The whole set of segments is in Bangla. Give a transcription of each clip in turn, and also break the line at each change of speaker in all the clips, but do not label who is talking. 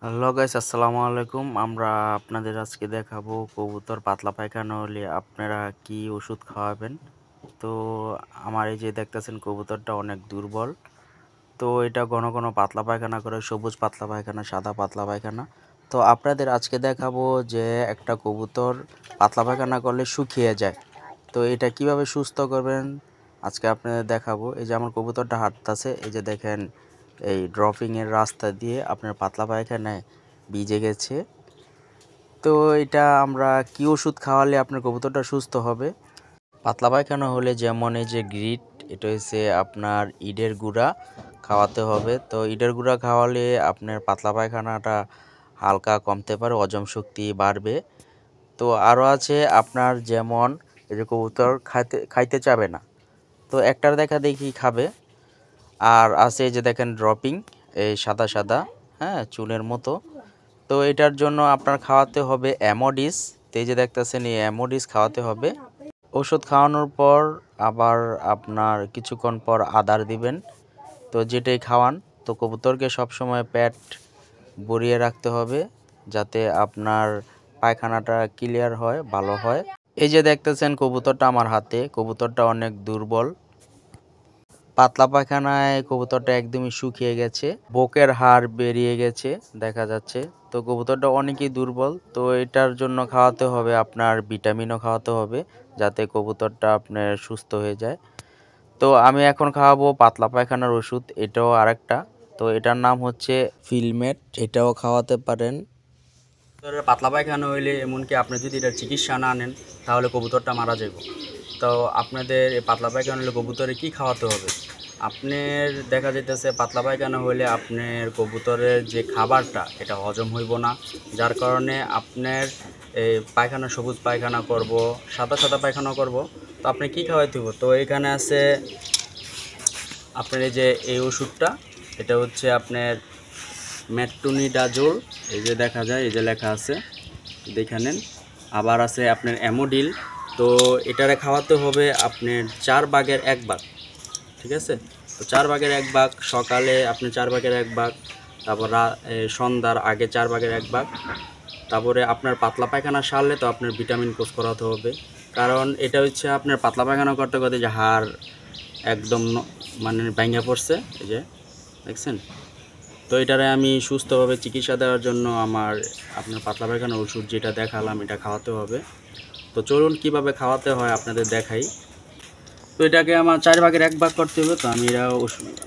হ্যালো গাইস, আসসালামু আলাইকুম। আমরা আপনাদের আজকে দেখাবো কবুতর পাতলা পায়খানা হলে আপনারা কি ওষুধ খাওয়াবেন। তো আমার এই যে দেখতেছেন কবুতরটা অনেক দুর্বল। তো এটা ঘন ঘন পাতলা পায়খানা করে, সবুজ পাতলা পায়খানা, সাদা পাতলা পায়খানা। তো আপনাদের আজকে দেখাবো যে একটা কবুতর পাতলা পায়খানা করলে শুকিয়ে যায়। তো এটা কিভাবে সুস্থ করবেন আজকে আপনাদের দেখাবো। এই যে আমার কবুতরটা হাঁটতেছে, এই যে দেখেন এই ড্রপিংয়ের রাস্তা দিয়ে আপনার পাতলা পায়খানায় ভিজে গেছে। তো এটা আমরা কি ওষুধ খাওয়ালে আপনার কবুতরটা সুস্থ হবে? পাতলা পায়খানা হলে যেমন এই যে গ্রিট, এটা হচ্ছে আপনার ইটের গুঁড়া খাওয়াতে হবে। তো ইটের গুঁড়া খাওয়ালে আপনার পাতলা পায়খানাটা হালকা কমতে পারে, হজম শক্তি বাড়বে। তো আরও আছে আপনার যেমন এই যে কবুতর খাইতে চাবে না, তো একটার দেখা দেখি খাবে। আর আছে এই যে দেখেন ড্রপিং, এই সাদা সাদা, হ্যাঁ, চুলের মতো। তো এটার জন্য আপনার খাওয়াতে হবে অ্যামোডিস। তো এই যে দেখতেছেন এই অ্যামোডিস খাওয়াতে হবে। ওষুধ খাওয়ানোর পর আবার আপনার কিছুক্ষণ পর আদার দিবেন। তো যেটাই খাওয়ান, তো কবুতরকে সবসময় পেট ভরিয়ে রাখতে হবে যাতে আপনার পায়খানাটা ক্লিয়ার হয়, ভালো হয়। এই যে দেখতেছেন কবুতরটা আমার হাতে, কবুতরটা অনেক দুর্বল। পাতলা পায়খানায় কবুতরটা একদমই শুকিয়ে গেছে, বুকের হাড় বেরিয়ে গেছে দেখা যাচ্ছে। তো কবুতরটা অনেকই দুর্বল। তো এটার জন্য খাওয়াতে হবে আপনার ভিটামিনও খাওয়াতে হবে যাতে কবুতরটা আপনার সুস্থ হয়ে যায়। তো আমি এখন খাওয়াবো পাতলা পায়খানার ওষুধ, এটাও আরেকটা। তো এটার নাম হচ্ছে ফিলমেট, এটাও খাওয়াতে পারেন। পাতলা পায়খানা হইলে এমনকি আপনি যদি এটার চিকিৎসা না নেন তাহলে কবুতরটা মারা যাবে। তো আপনাদের এই পাতলা পায়খানা হলে কবুতরে কি খাওয়াতে হবে? আপনার দেখা যাইতেছে পাতলা পায়খানা হইলে আপনার কবুতরের যে খাবারটা এটা হজম হইব না, যার কারণে আপনার এই পায়খানা সবুজ পায়খানা করব, সাদা সাদা পায়খানা করব। তো আপনি কি খাওয়াইতে হবে? তো এখানে আছে আপনার এই যে এই ওষুধটা, এটা হচ্ছে আপনার মেট্রোনিডাজোল। এই যে দেখা যায়, এই যে লেখা আছে, দেখে নেন। আবার আছে আপনার অ্যামোডিল। তো এটারে খাওয়াতে হবে আপনার 4/1 ভাগ, ঠিক আছে? তো 4/1 ভাগ সকালে, আপনি 4/1 ভাগ, তারপর সন্ধ্যার আগে 4/1 ভাগ। তারপরে আপনার পাতলা পায়খানা সারলে তো আপনার ভিটামিন কোর্স করাতে হবে, কারণ এটা হচ্ছে আপনার পাতলা পায়খানা করতে করতে যে হাড় একদম মানে ভেঙে পড়ছে, এই যে দেখছেন। তো এটারে আমি সুস্থভাবে চিকিৎসা দেওয়ার জন্য আপনার পাতলা পায়খানার ওষুধ যেটা দেখালাম এটা খাওয়াতে হবে। তো চলুন কিভাবে খাওয়াতে হয় আপনাদের দেখাই। তো এটাকে আমার 4/1 ভাগ করতে হবে। তো আমি এটা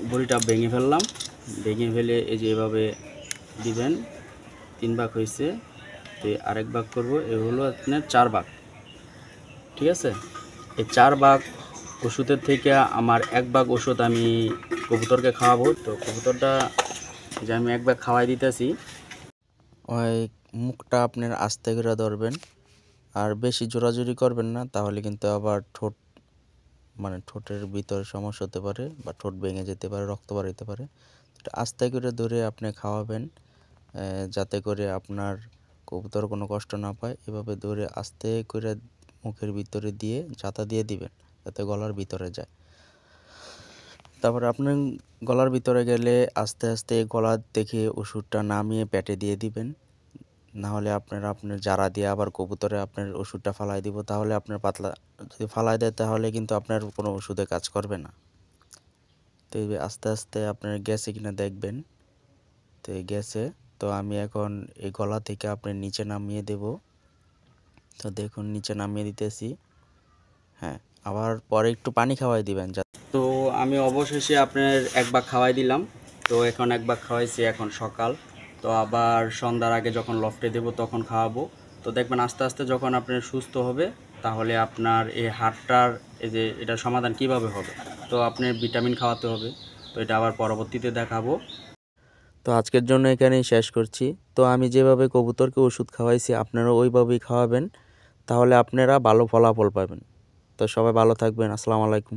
বড়িটা ভেঙে ফেললাম, ভেঙে ফেলে এই যে এভাবে দিবেন। 3 ভাগ হয়েছে, তো আরেক ভাগ করবো, এ হলো আপনার 4 ভাগ, ঠিক আছে? এই 4 ভাগ ওষুধের থেকে আমার 1 ভাগ ওষুধ আমি কবুতরকে খাওয়াবো। তো কবুতরটা যে আমি 1 ভাগ খাওয়াই দিতেছি, ওই মুখটা আপনার আস্তে করে ধরবেন, আর বেশি জোরাজুরি করবেন না, তাহলে কিন্তু আবার ঠোঁটের ভিতরে সমস্যা হতে পারে বা ঠোঁট ভেঙে যেতে পারে, রক্ত বাড়িতে পারে। এটা আস্তে করে ধরে আপনি খাওয়াবেন, যাতে করে আপনার কবুতর কোনো কষ্ট না পায়। এভাবে ধরে আস্তে করে মুখের ভিতরে দিয়ে জাতা দিয়ে দিবেন যাতে গলার ভিতরে যায়। তারপরে আপনার গলার ভিতরে গেলে আস্তে আস্তে গলা থেকে ওষুধটা নামিয়ে পেটে দিয়ে দিবেন। না হলে আপনার জারা দিয়ে আবার কবুতরে আপনার ওষুধটা ফালাই দিব, তাহলে আপনার পাতলা যদি ফালাই দেয় তাহলে কিন্তু আপনার কোনো ওষুধে কাজ করবে না। তো এই আস্তে আস্তে আপনার গ্যাসে কিনা দেখবেন। তো এই গ্যাসে, তো আমি এখন এই গলা থেকে আপনার নিচে নামিয়ে দেব। তো দেখুন নিচে নামিয়ে দিতেছি, হ্যাঁ। আবার পরে একটু পানি খাওয়াই দিবেন। তো আমি অবশেষে আপনার 1 ভাগ খাওয়াই দিলাম। তো এখন 1 ভাগ খাওয়াইছি, এখন সকাল। তো আবার সন্ধ্যার আগে যখন লফটে দেব তখন খাওয়াবো। তো দেখবেন আস্তে আস্তে যখন আপনার সুস্থ হবে, তাহলে আপনার এই হাড়টার এই যে এটার সমাধান কিভাবে হবে। তো আপনার ভিটামিন খাওয়াতে হবে। তো এটা আবার পরবর্তীতে দেখাবো। তো আজকের জন্য এখানেই শেষ করছি। তো আমি যেভাবে কবুতরকে ওষুধ খাওয়াইছি আপনারা ওইভাবেই খাওয়াবেন, তাহলে আপনারা ভালো ফলাফল পাবেন। তো সবাই ভালো থাকবেন। আসসালামু আলাইকুম।